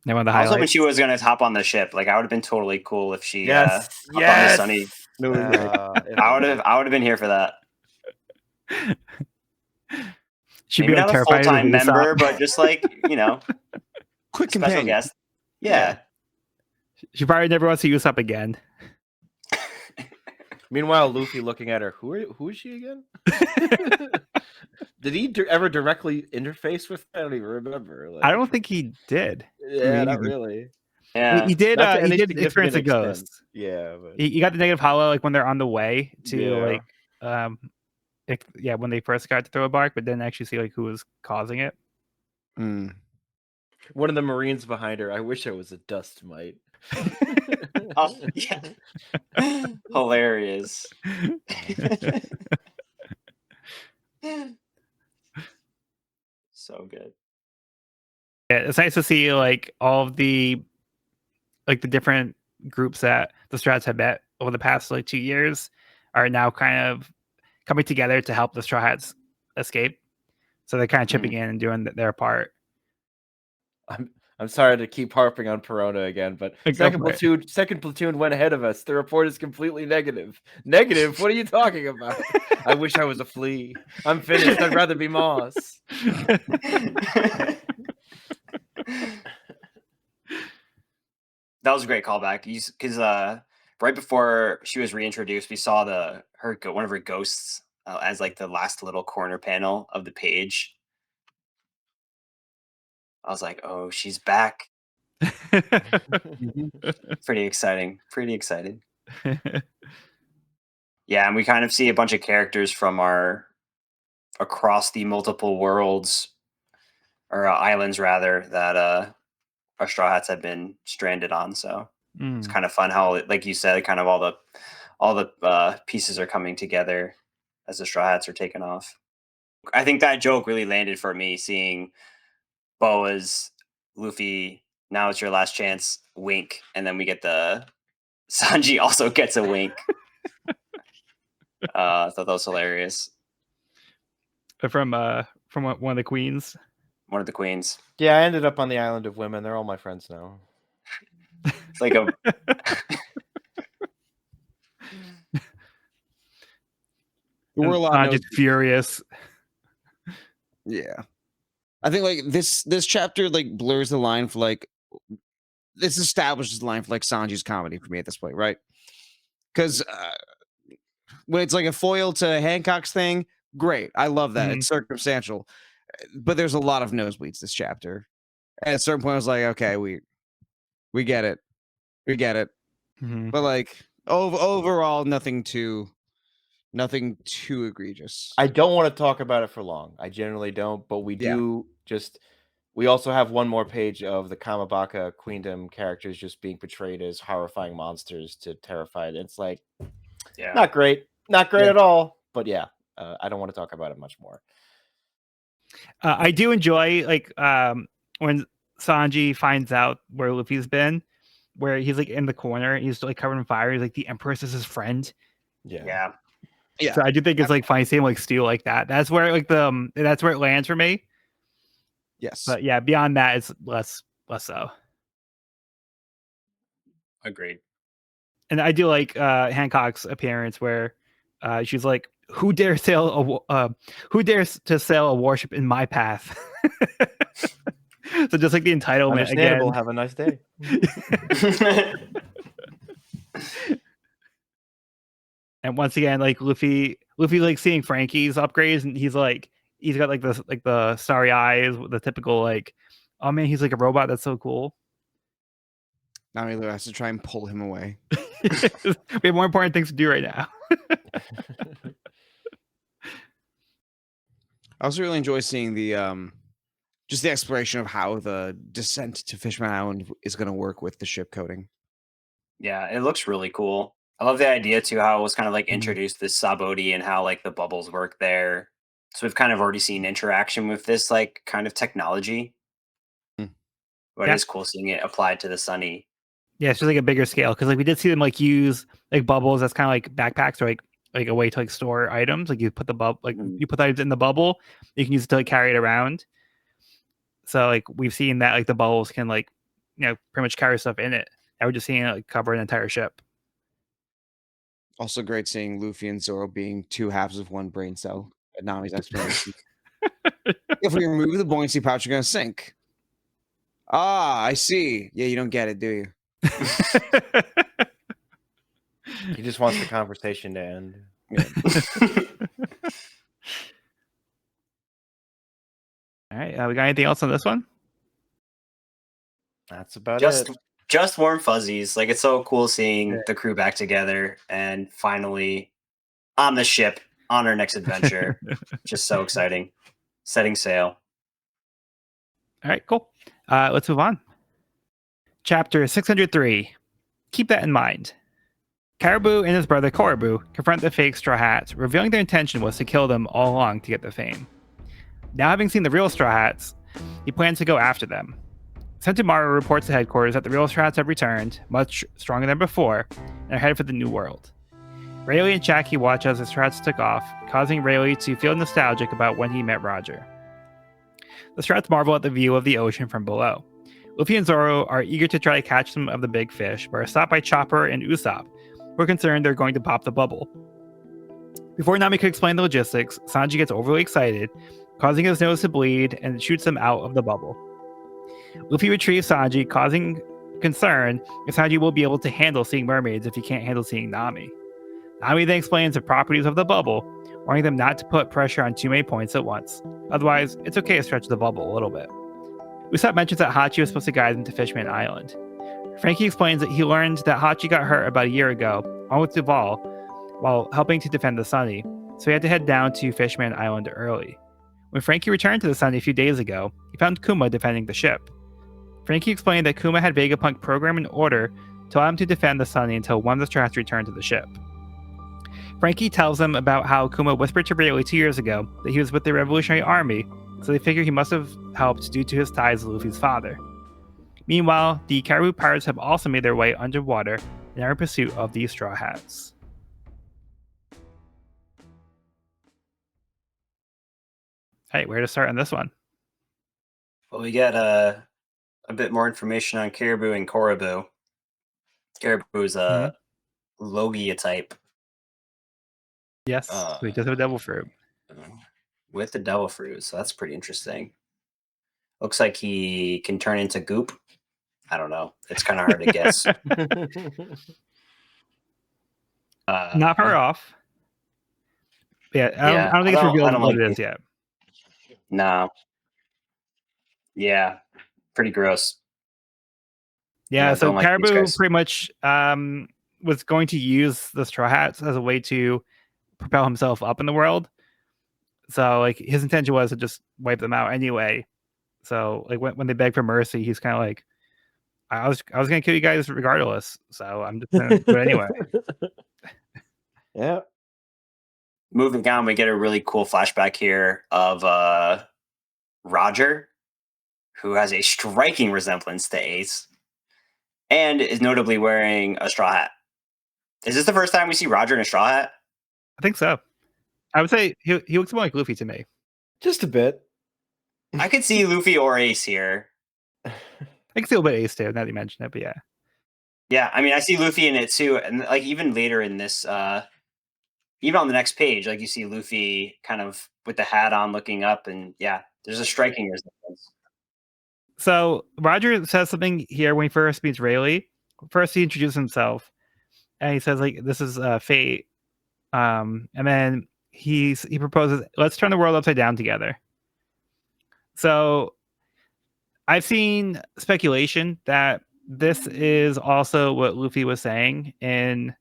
A: Now on the
C: I was hoping
A: highlights.
C: she was going to hop on the ship. Like, I would have been totally cool if she
B: Yes.
C: hopped on the
B: Yes.
C: Sunny.
B: If
C: I would have been here for that.
A: She'd
C: Maybe
A: be like
C: not a
A: terrified
C: full-time
A: of Usopp.
C: member, but just like,
D: Quick
C: special
D: companion.
C: guest. Yeah.
A: She probably never wants to use up again.
B: Meanwhile, Luffy looking at her. Who is she again? Did he ever directly interface with her? I don't even remember. Like,
A: I don't think he did.
B: Yeah, not
D: either.
B: really.
C: Yeah.
A: He did.
B: Not to
A: He
B: any
A: did
B: significant
A: experience a
B: extent.
A: ghost.
B: Yeah, but
A: He got the negative hollow like when they're on the way to
B: Yeah.
A: when they first got to Thriller Bark, but didn't actually see like who was causing it.
D: Mm.
B: one of the Marines behind her. I wish I was a dust mite.
C: Oh, yeah. Hilarious. So good.
A: Yeah, it's nice to see like all of the different groups that the Strats have met over the past like 2 years are now kind of coming together to help the Straw Hats escape. So they're kind of chipping in and doing their part.
B: I'm sorry to keep harping on Perona again, but second platoon went ahead of us. The report is completely negative. Negative? What are you talking about? I wish I was a flea. I'm finished. I'd rather be Moss.
C: That was a great callback because right before she was reintroduced, we saw one of her ghosts as like the last little corner panel of the page. I was like, oh, she's back. Pretty exciting. Pretty excited. Yeah, and we kind of see a bunch of characters from across the multiple worlds or islands rather that our Straw Hats have been stranded on. So it's kind of fun how, like you said, kind of all the pieces are coming together as the Straw Hats are taken off. I think that joke really landed for me, seeing Boa's Luffy, now it's your last chance, wink, and then we get the Sanji also gets a wink. I thought that was hilarious.
A: From one of the queens.
C: One of the queens.
B: Yeah, I ended up on the island of women. They're all my friends now.
C: It's like a
D: We're a lot
A: just furious.
D: Yeah. I think like this chapter like blurs the line for like this establishes the line for like Sanji's comedy for me at this point, right? Because when it's like a foil to Hancock's thing, great. I love that. It's circumstantial. But there's a lot of nosebleeds this chapter. And at a certain point I was like, okay, we get it. We get it. But like overall, nothing too egregious.
B: I don't want to talk about it for long. I generally don't, but we do we also have one more page of the Kamabaka Queendom characters just being portrayed as horrifying monsters to terrify it. It's like, not great. Not great at all. But yeah, I don't want to talk about it much more.
A: I do enjoy like when Sanji finds out where Luffy's been, where he's like in the corner, he's like covered in fire. He's like, the Empress is his friend.
C: Yeah.
A: So I do think it's like funny seeing like steal like that. That's where like that's where it lands for me.
D: Yes.
A: But yeah, beyond that, it's less so.
C: Agreed.
A: And I do like Hancock's appearance where she's like, who dares to sail a warship in my path? So just like the entitlement
B: Understandable.
A: again.
B: Have a nice day.
A: And once again, like Luffy like seeing Frankie's upgrades, and he's got like the starry eyes, the typical like, oh man, he's like a robot. That's so cool.
D: Now he has to try and pull him away.
A: We have more important things to do right now.
D: I also really enjoy seeing the just the exploration of how the descent to Fishman Island is going to work with the ship coding.
C: Yeah, it looks really cool. I love the idea too, how it was kind of like introduced this Saboti and how like the bubbles work there. So we've kind of already seen interaction with this like kind of technology. But it is cool seeing it applied to the Sunny.
A: Yeah, it's just like a bigger scale, because like we did see them like use like bubbles that's kind of like backpacks or like a way to like store items. Like you put the you put the items in the bubble, you can use it to like carry it around. So like we've seen that like the bubbles can like, you know, pretty much carry stuff in it. And we're just seeing it like cover an entire ship.
D: Also great seeing Luffy and Zoro being two halves of one brain cell at Nami's explanation. If we remove the buoyancy pouch, you're going to sink. Ah, I see. Yeah, you don't get it, do you?
B: He just wants the conversation to end.
D: Yeah.
A: All right, we got anything else on this one?
B: That's about it.
C: Just warm fuzzies. Like, it's so cool seeing the crew back together and finally on the ship on our next adventure. Just so exciting. Setting sail.
A: All right, cool. Let's move on. Chapter 603. Keep that in mind. Caribou and his brother Koribu confront the fake Straw Hats, revealing their intention was to kill them all along to get the fame. Now, having seen the real Straw Hats, he plans to go after them. Sentomaru reports to headquarters that the real Straw Hats have returned, much stronger than before, and are headed for the New World. Rayleigh and Jackie watch as the Straw Hats took off, causing Rayleigh to feel nostalgic about when he met Roger. The Straw Hats marvel at the view of the ocean from below. Luffy and Zoro are eager to try to catch some of the big fish, but are stopped by Chopper and Usopp, who are concerned they're going to pop the bubble. Before Nami could explain the logistics, Sanji gets overly excited, causing his nose to bleed and shoots him out of the bubble. Luffy retrieves Sanji, causing concern if Sanji will be able to handle seeing mermaids if he can't handle seeing Nami. Nami then explains the properties of the bubble, warning them not to put pressure on too many points at once. Otherwise, it's okay to stretch the bubble a little bit. Usopp mentions that Hachi was supposed to guide them to Fishman Island. Frankie explains that he learned that Hachi got hurt about a year ago, along with Duval, while helping to defend the Sunny, so he had to head down to Fishman Island early. When Frankie returned to the Sunny a few days ago, he found Kuma defending the ship. Frankie explained that Kuma had Vegapunk program in order to allow him to defend the Sunny until one of the Straw Hats returned to the ship. Frankie tells them about how Kuma whispered to Rayleigh 2 years ago that he was with the Revolutionary Army, so they figure he must have helped due to his ties with Luffy's father. Meanwhile, the Caribou Pirates have also made their way underwater and are in pursuit of the Straw Hats. Hey, where to start on this one?
C: Well, we get a bit more information on Caribou and Korobu. Caribou is a Logia type.
A: Yes, we just have a devil fruit.
C: With the devil fruit, so that's pretty interesting. Looks like he can turn into goop. I don't know. It's kind of hard to guess.
A: Not far off. Yeah, I don't think it's revealed what it is yet.
C: No. Yeah, pretty gross.
A: Yeah,
C: I
A: so
C: don't like these
A: Caribou
C: guys.
A: pretty much was going to use the Straw Hats as a way to propel himself up in the world. So like his intention was to just wipe them out anyway. So like when they beg for mercy, he's kind of like, I was gonna kill you guys regardless. So I'm just gonna do it anyway.
B: Yeah.
C: Moving on, we get a really cool flashback here of Roger, who has a striking resemblance to Ace, and is notably wearing a straw hat. Is this the first time we see Roger in a straw hat?
A: I think so. I would say he looks more like Luffy to me.
B: Just a bit.
C: I could see Luffy or Ace here.
A: I can see a little bit of Ace too, now that you mention it, but yeah.
C: Yeah, I mean, I see Luffy in it too, and like even later in this, even on the next page, like you see Luffy kind of with the hat on, looking up, and yeah, there's a striking resemblance.
A: So Roger says something here when he first meets Rayleigh. First, he introduces himself, and he says like, "This is fate," and then he proposes, "Let's turn the world upside down together." So I've seen speculation that this is also what Luffy was saying in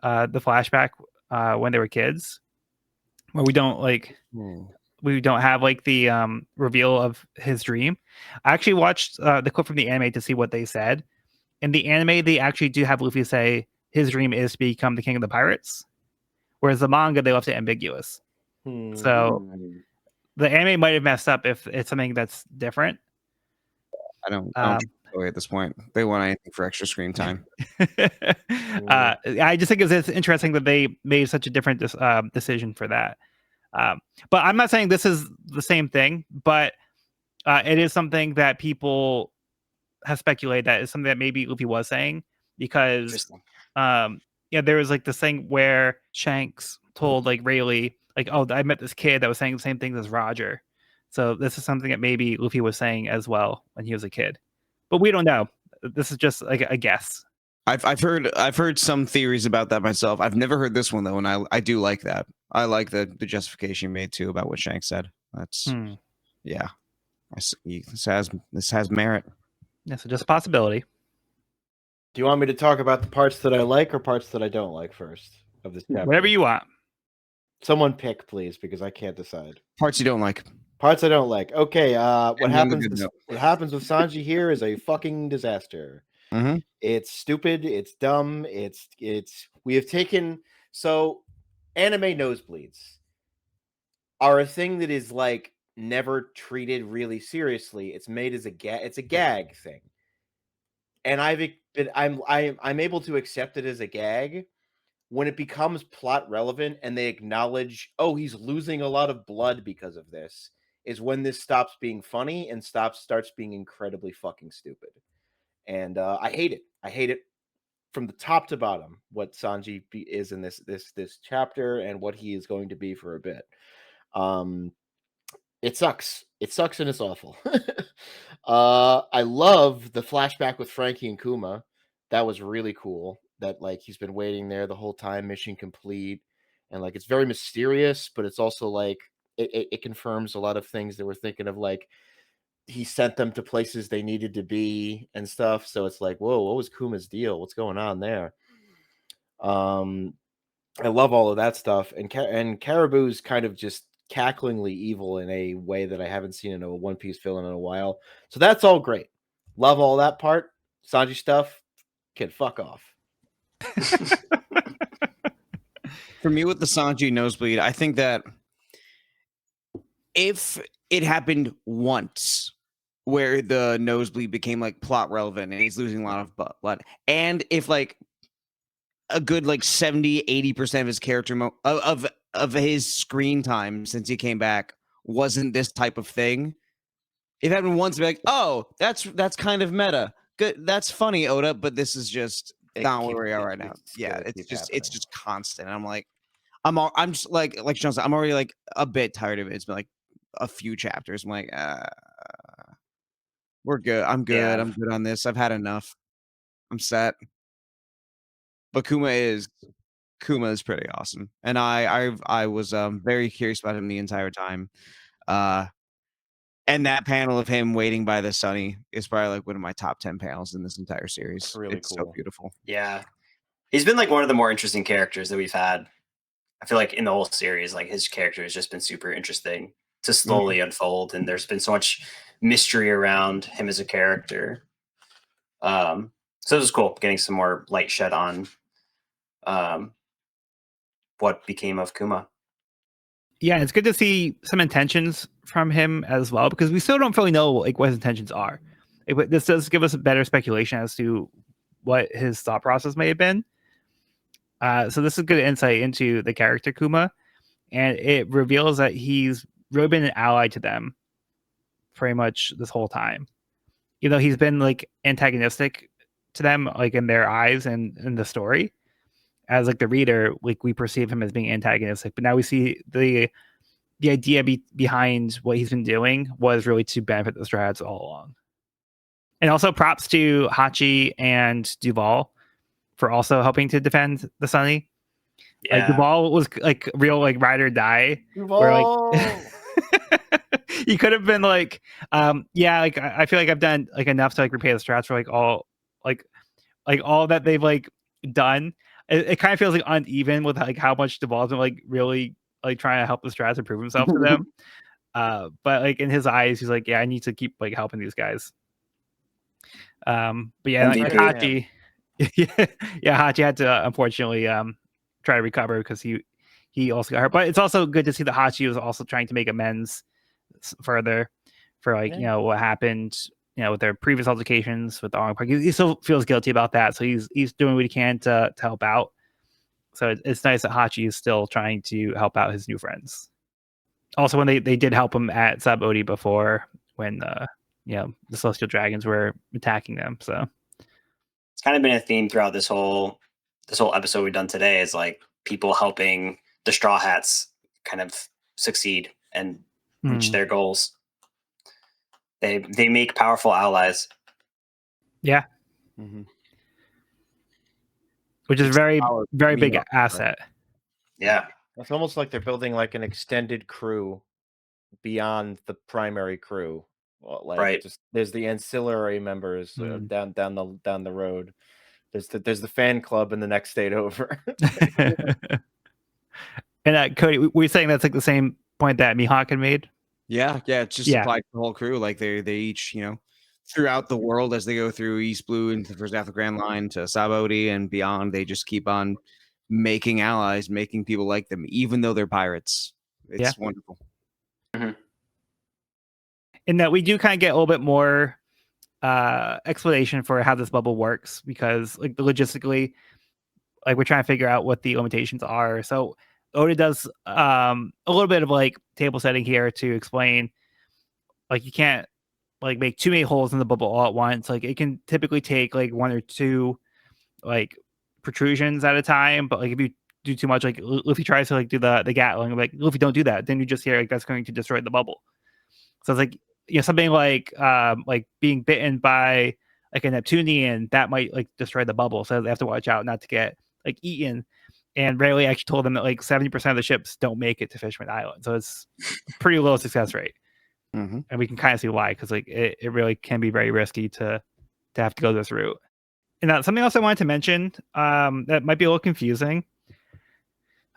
A: the flashback when they were kids, where we don't have like the reveal of his dream. I actually watched the clip from the anime to see what they said. In the anime, they actually do have Luffy say his dream is to become the king of the pirates, whereas the manga, they left it ambiguous. So the anime might have messed up if it's something that's different.
D: I don't at this point. They want anything for extra screen time.
A: I just think it's interesting that they made such a different decision for that. But I'm not saying this is the same thing, but it is something that people have speculated that is something that maybe Luffy was saying, because there was like this thing where Shanks told like Rayleigh, like, "Oh, I met this kid that was saying the same things as Roger." So this is something that maybe Luffy was saying as well when he was a kid, but we don't know. This is just like a guess.
D: I've heard some theories about that myself. I've never heard this one though, and I do like that. I like the justification you made too about what Shanks said. That's yeah. This has merit.
A: Yeah, so just a possibility.
B: Do you want me to talk about the parts that I like or parts that I don't like first of this chapter?
A: Whatever you want.
B: Someone pick, please, because I can't decide.
D: Parts you don't like.
B: Parts I don't like. Okay, what happens with Sanji here is a fucking disaster.
D: Mm-hmm.
B: It's stupid, it's dumb, it's we have taken anime nosebleeds are a thing that is like never treated really seriously. It's made as a gag thing. And I'm able to accept it as a gag when it becomes plot relevant and they acknowledge, oh, he's losing a lot of blood because of this, is when this stops being funny and starts being incredibly fucking stupid. And I hate it. I hate it from the top to bottom, what Sanji is in this chapter and what he is going to be for a bit. It sucks. It sucks and it's awful. I love the flashback with Frankie and Kuma. That was really cool. That like he's been waiting there the whole time, mission complete, and like it's very mysterious, but it's also like it confirms a lot of things that we're thinking of. Like he sent them to places they needed to be and stuff. So it's like, whoa, what was Kuma's deal? What's going on there? I love all of that stuff, and Caribou's kind of just cacklingly evil in a way that I haven't seen in a One Piece villain in a while. So that's all great. Love all that part. Sanji stuff, can fuck off.
D: For me, with the Sanji nosebleed, I think that if it happened once where the nosebleed became like plot relevant and he's losing a lot of blood, and if like a good like 70-80% of his character of his screen time since he came back wasn't this type of thing, if it happened once, be like, oh, that's kind of meta. Good, that's funny, Oda, but this is just not where we are right now. Yeah, it's just constant. I'm like, I'm just like Sean said, I'm already like a bit tired of it. It's been like a few chapters. I'm like, we're good. I'm good.
C: Yeah.
D: I'm good on this. I've had enough. I'm set. But Kuma is pretty awesome, and I was very curious about him the entire time. And that panel of him waiting by the Sunny is probably like one of my top 10 panels in this entire series.
B: It's really
D: so
B: cool.
D: beautiful.
C: Yeah. He's been like one of the more interesting characters that we've had. I feel like in the whole series, like his character has just been super interesting to slowly unfold. And there's been so much mystery around him as a character. So it was cool getting some more light shed on what became of Kuma.
A: Yeah, it's good to see some intentions from him as well, because we still don't really know like what his intentions are. This does give us a better speculation as to what his thought process may have been. So this is good insight into the character Kuma, and it reveals that he's really been an ally to them pretty much this whole time. You know, he's been like antagonistic to them, like in their eyes and in the story. As like the reader, like we perceive him as being antagonistic, but now we see the idea behind what he's been doing was really to benefit the Strads all along. And also props to Hachi and Duval for also helping to defend the Sunny.
C: Yeah.
A: Like Duval was like real like ride or die. Where, like, he could have been like, yeah, like I feel like I've done like enough to like repay the Strats for like all that they've like done. It kind of feels like uneven with like how much Duval's been like really like trying to help the Strats and prove himself to them. But like in his eyes, he's like, yeah, I need to keep like helping these guys. But yeah, like, Hachi, yeah, Hachi had to unfortunately try to recover because he also got hurt. But it's also good to see that Hachi was also trying to make amends further for like you know what happened, you know, with their previous altercations with the Arlong Park. He still feels guilty about that, so he's doing what he can to help out. So it's nice that Hachi is still trying to help out his new friends. Also, when they did help him at Sabaody before, when you know, the Celestial Dragons were attacking them. So
C: it's kind of been a theme throughout this whole episode we've done today, is like people helping the Straw Hats kind of succeed and reach their goals. They make powerful allies.
A: Yeah. Which is very big asset.
C: Yeah.
B: It's almost like they're building like an extended crew beyond the primary crew. Well, like
C: right.
B: Just, there's the ancillary members down the road. There's the fan club in the next state over.
A: And Cody, were you saying that's like the same point that Mihawk had made?
D: Yeah, it's just applied to the whole crew. Like they each, you know, throughout the world as they go through East Blue into the first half of the Grand Line to Sabaody and beyond, they just keep on making allies, making people like them, even though they're pirates. It's wonderful.
A: in that we do kind of get a little bit more explanation for how this bubble works, because like logistically, like we're trying to figure out what the limitations are. So Oda does a little bit of like table setting here to explain, like you can't like make too many holes in the bubble all at once. Like it can typically take like 1 or 2 like protrusions at a time, but like if you do too much, like Luffy tries to like do the Gatling, like Luffy, don't do that. Then you just hear like that's going to destroy the bubble. So it's like, you know, something like being bitten by like a Neptunian that might like destroy the bubble. So they have to watch out not to get like eaten. And Rayleigh actually told them that like 70% of the ships don't make it to Fishman Island. So it's a pretty low success rate.
D: Mm-hmm.
A: And we can kind of see why, because like it really can be very risky to have to go this route. And something else I wanted to mention that might be a little confusing.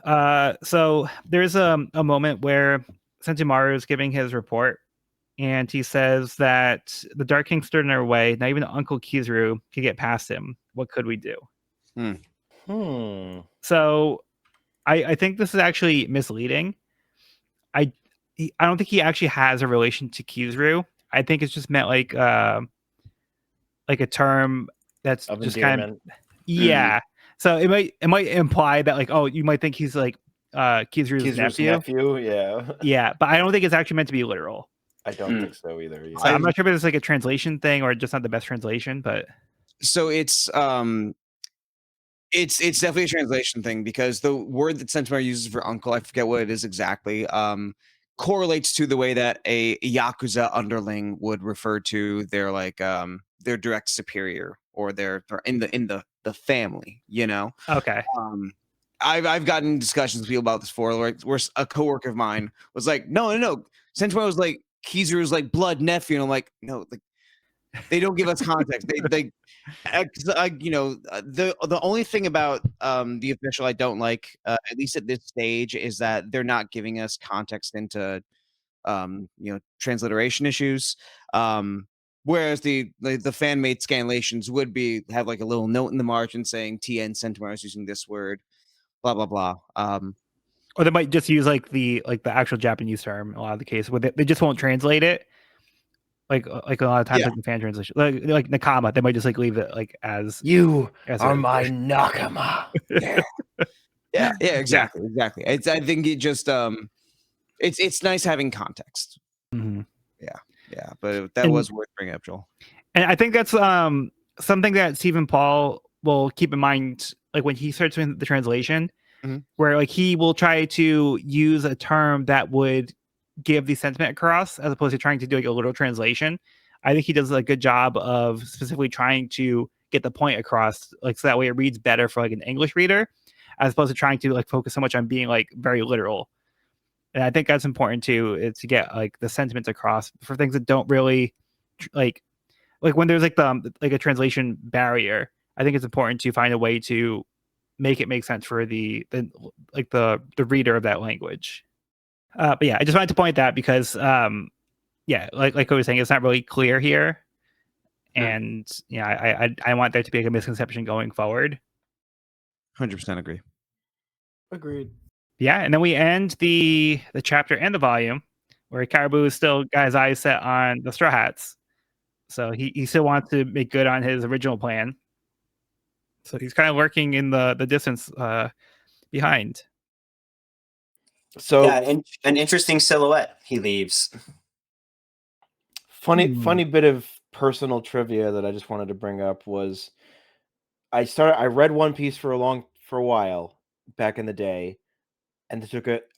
A: So there's a moment where Sentomaru is giving his report, and he says that the Dark King stood in our way. Not even Uncle Kizaru could get past him. What could we do? So I think this is actually misleading. I don't think he actually has a relation to Kizaru. I think it's just meant like a term that's
B: Of
A: just
B: endearment.
A: yeah. So it might imply that like, oh, you might think he's like Kizaru's nephew.
B: Yeah.
A: Yeah, but I don't think it's actually meant to be literal.
B: I don't think so either. Yeah.
A: So I'm not sure if it's like a translation thing or just not the best translation, but
D: So it's definitely a translation thing, because the word that Sentomaru uses for uncle, I forget what it is exactly, correlates to the way that a Yakuza underling would refer to their like their direct superior or their in the family, you know.
A: okay.
D: I've gotten discussions with people about this before, where a coworker of mine was like, no, Sentomaru was like Kizaru's like blood nephew, and I'm like, no, like they don't give us context. The only thing about the official I don't like, at least at this stage, is that they're not giving us context into transliteration issues. Whereas the fan made scanlations would have like a little note in the margin saying TN Sentomaru is using this word, blah blah blah.
A: Or they might just use like the actual Japanese term in a lot of the cases, where they just won't translate it. Like a lot of times,
D: Yeah.
A: like the fan translation, like Nakama, they might just like leave it like as
B: You
A: as
B: are
A: a-
B: my Nakama.
D: Yeah, exactly. I think it just it's nice having context.
A: Mhm.
D: Yeah, but that
A: And-
D: was worth bringing up, Joel.
A: And I think that's something that Stephen Paul will keep in mind, like when he starts doing the translation,
D: Mhm.
A: where like he will try to use a term that would give the sentiment across, as opposed to trying to do like a literal translation. I think he does a good job of specifically trying to get the point across, like so that way it reads better for like an English reader, as opposed to trying to like focus so much on being like very literal. And I think that's important too, is to get like the sentiments across for things that don't really like when there's like a translation barrier. I think it's important to find a way to make it make sense for the reader of that language. But yeah, I just wanted to point that because yeah, like I was saying, it's not really clear here, and yeah, I want there to be like a misconception going forward.
D: 100% agree.
B: Agreed.
A: Yeah, and then we end the chapter and the volume where Caribou still got his eyes set on the Straw Hats, so he still wants to make good on his original plan. So he's kind of lurking in the distance behind.
B: So
C: Yeah, an interesting silhouette he leaves.
B: funny bit of personal trivia that I just wanted to bring up was I read One Piece for a while back in the day, and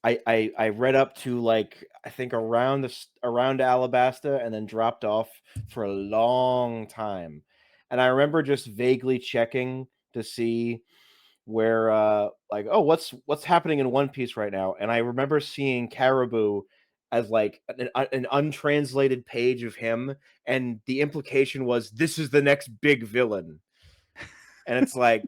B: I read up to like I think around Alabasta, and then dropped off for a long time. And I remember just vaguely checking to see where like, oh, what's happening in One Piece right now. And I remember seeing Caribou as like an untranslated page of him, and the implication was this is the next big villain. And it's like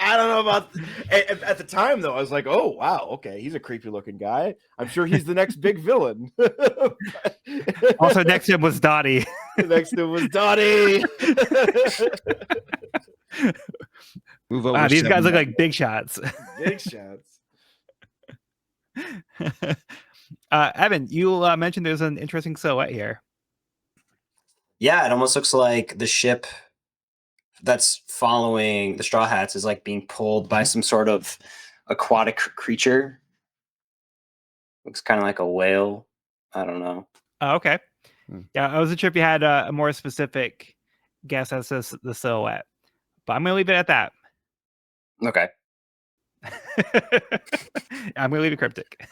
B: I don't know about at the time though. I was like, oh wow, okay, he's a creepy looking guy. I'm sure he's the next big villain.
A: Also, next to him was Dottie.
B: Next to him was Dottie.
D: Move over.
A: These guys
D: 7
A: look like big shots.
B: Big shots.
A: Evan, you mentioned there's an interesting silhouette here.
C: Yeah, it almost looks like the ship that's following the Straw Hats is like being pulled by some sort of aquatic creature. Looks kind of like a whale. I don't know.
A: Oh, okay.
D: Hmm.
A: Yeah, I wasn't sure if you had a more specific guess as to the silhouette, but I'm going to leave it at that.
C: Okay.
A: I'm going to leave it cryptic.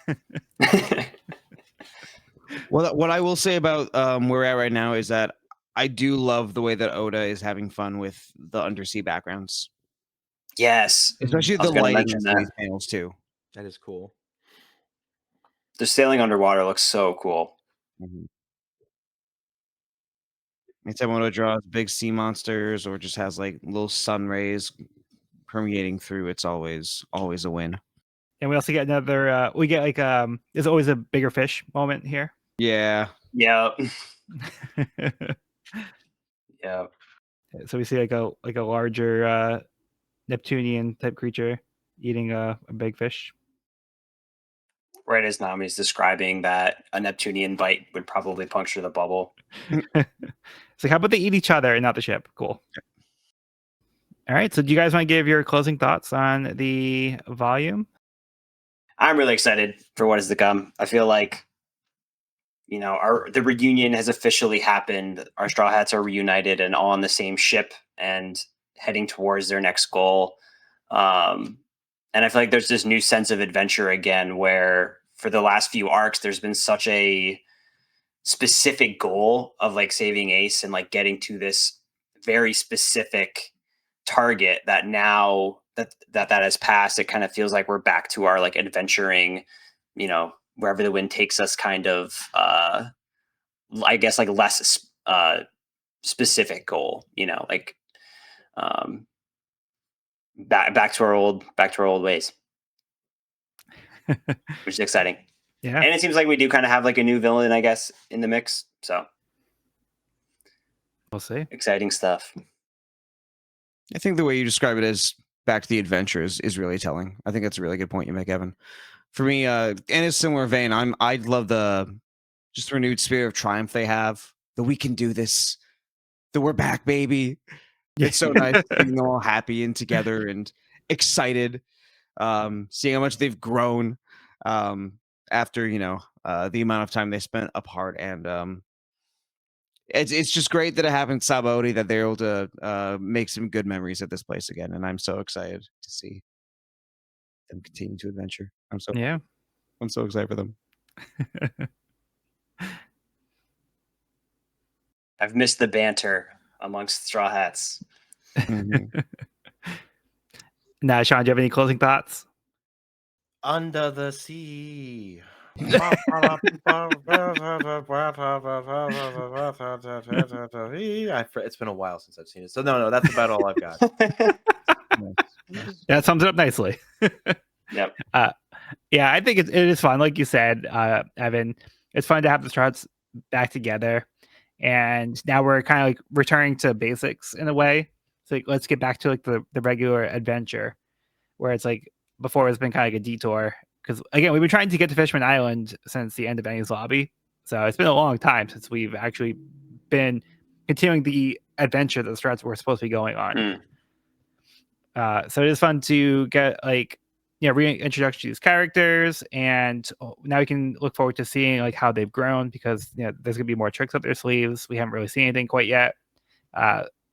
D: Well, what I will say about where we're at right now is that I do love the way that Oda is having fun with the undersea backgrounds,
C: Yes.
D: especially
C: I was
D: the
C: gonna
D: lighting
C: mention
D: in
C: that.
D: these panels too.
B: That is cool.
C: The sailing underwater looks so cool.
D: Mm-hmm. Anytime Oda draws big sea monsters or just has like little sun rays permeating through, it's always a win.
A: And we also get another, we get like, there's always a bigger fish moment here.
D: Yeah.
C: Yep. Yep.
A: So we see like a larger Neptunian type creature eating a big fish.
C: Right as Nami's describing that a Neptunian bite would probably puncture the bubble.
A: It's like, how about they eat each other and not the ship? Cool. All right. So do you guys want to give your closing thoughts on the volume?
C: I'm really excited for what is to come. I feel like, you know, the reunion has officially happened. Our Straw Hats are reunited and all on the same ship and heading towards their next goal. And I feel like there's this new sense of adventure again, where for the last few arcs, there's been such a specific goal of like saving Ace and like getting to this very specific target that now that has passed, it kind of feels like we're back to our like adventuring, you know, wherever the wind takes us kind of I guess like less specific goal, you know, like back to our old ways. Which is exciting.
A: Yeah.
C: And it seems like we do kind of have like a new villain, I guess, in the mix. So
A: We'll see.
C: exciting stuff.
D: I think the way you describe it as back to the adventure is really telling. I think that's a really good point you make, Evan. For me, in a similar vein, I love the just renewed spirit of triumph they have. That we can do this. That we're back, baby. It's so nice being all happy and together and excited. Seeing how much they've grown after the amount of time they spent apart, and it's just great that it happened to Sabaody, that they're able to make some good memories at this place again, and I'm so excited to see them continue to adventure. I'm so excited for them.
C: I've missed the banter amongst Straw Hats.
D: Mhm.
A: Now, Sean, do you have any closing thoughts?
B: Under the sea. It's been a while since I've seen it. So no, that's about all I've got.
A: That sums it up nicely.
C: Yep.
A: Yeah, I think it is fun. Like you said, Evan, it's fun to have the Strouds back together. And now we're kind of like returning to basics in a way. So like, let's get back to like the regular adventure, where it's like before it's been kind of like a detour. Because again, we've been trying to get to Fishman Island since the end of Enies Lobby. So it's been a long time since we've actually been continuing the adventure that the Strouds were supposed to be going on. So it is fun to get like, reintroduction to these characters, and now we can look forward to seeing like how they've grown, because there's gonna be more tricks up their sleeves. We haven't really seen anything quite yet.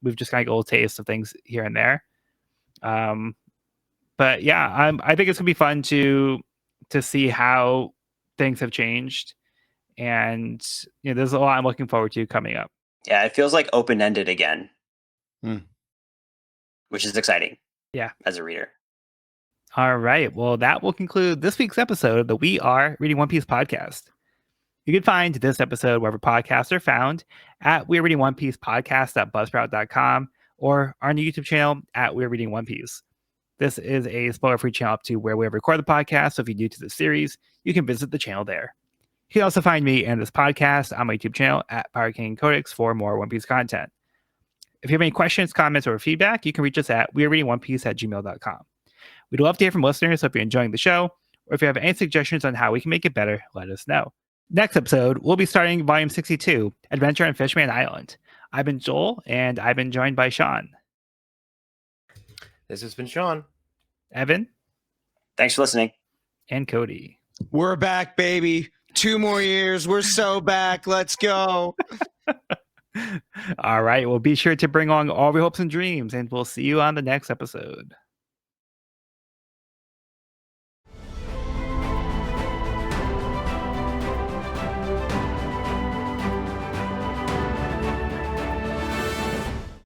A: We've just kind of got a little taste of things here and there. But yeah, I think it's gonna be fun to see how things have changed, and there's a lot I'm looking forward to coming up.
C: Yeah, it feels like open-ended again, which is exciting.
A: Yeah,
C: as a reader.
A: All right. Well, that will conclude this week's episode of the We Are Reading One Piece podcast. You can find this episode wherever podcasts are found at We're Reading One Piece podcast.buzzsprout.com or on the YouTube channel at We're Reading One Piece. This is a spoiler-free channel up to where we record the podcast, so if you're new to the series, you can visit the channel there. You can also find me and this podcast on my YouTube channel at Pirate King Codex for more One Piece content. If you have any questions, comments, or feedback, you can reach us at wearereadingOnePiece@gmail.com. We'd love to hear from listeners, so if you're enjoying the show or if you have any suggestions on how we can make it better, let us know. Next episode, we'll be starting Volume 62, Adventure on Fishman Island. I've been Joel, and I've been joined by Sean.
B: This has been Sean.
A: Evan.
C: Thanks for listening.
A: And Cody.
D: We're back, baby. 2 more years. We're so back. Let's go.
A: All right. Well, be sure to bring along all your hopes and dreams, and we'll see you on the next episode.